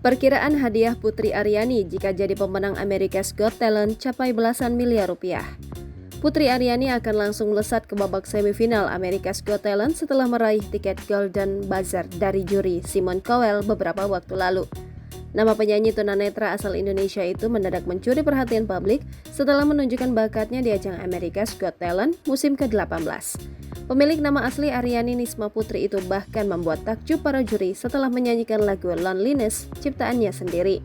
Perkiraan hadiah Putri Aryani jika jadi pemenang America's Got Talent capai belasan miliar rupiah. Putri Aryani akan langsung melesat ke babak semifinal America's Got Talent setelah meraih tiket Golden Buzzer dari juri Simon Cowell beberapa waktu lalu. Nama penyanyi tunanetra asal Indonesia itu mendadak mencuri perhatian publik setelah menunjukkan bakatnya di ajang America's Got Talent musim ke-18. Pemilik nama asli Aryani Nisma Putri itu bahkan membuat takjub para juri setelah menyanyikan lagu Loneliness ciptaannya sendiri.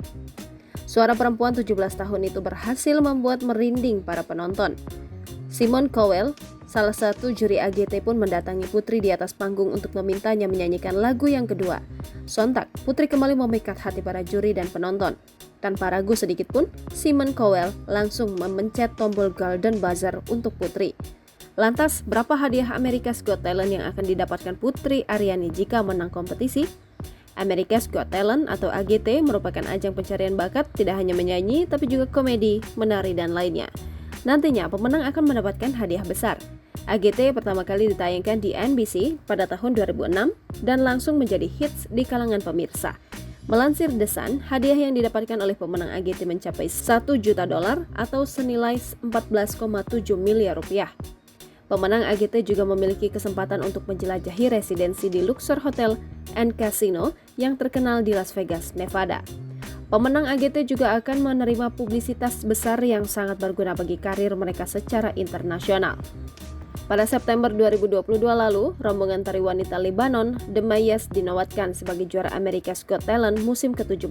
Suara perempuan 17 tahun itu berhasil membuat merinding para penonton. Simon Cowell, salah satu juri AGT pun mendatangi Putri di atas panggung untuk memintanya menyanyikan lagu yang kedua. Sontak, Putri kembali memikat hati para juri dan penonton. Tanpa ragu sedikit pun, Simon Cowell langsung memencet tombol Golden Buzzer untuk Putri. Lantas, berapa hadiah America's Got Talent yang akan didapatkan Putri Aryani jika menang kompetisi? America's Got Talent atau AGT merupakan ajang pencarian bakat tidak hanya menyanyi, tapi juga komedi, menari, dan lainnya. Nantinya, pemenang akan mendapatkan hadiah besar. AGT pertama kali ditayangkan di NBC pada tahun 2006 dan langsung menjadi hits di kalangan pemirsa. Melansir The Sun, hadiah yang didapatkan oleh pemenang AGT mencapai $1 juta atau senilai 14,7 miliar rupiah. Pemenang AGT juga memiliki kesempatan untuk menjelajahi residensi di Luxor Hotel and Casino yang terkenal di Las Vegas, Nevada. Pemenang AGT juga akan menerima publisitas besar yang sangat berguna bagi karir mereka secara internasional. Pada September 2022 lalu, rombongan tari wanita Lebanon, The Mayas, dinobatkan sebagai juara America's Got Talent musim ke-17.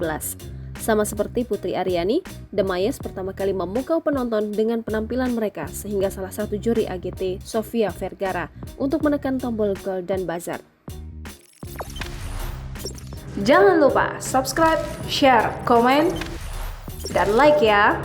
Sama seperti Putri Aryani, The Mayas pertama kali memukau penonton dengan penampilan mereka sehingga salah satu juri AGT, Sofia Vergara, untuk menekan tombol Golden Buzzer. Jangan lupa subscribe, share, komen, dan like ya!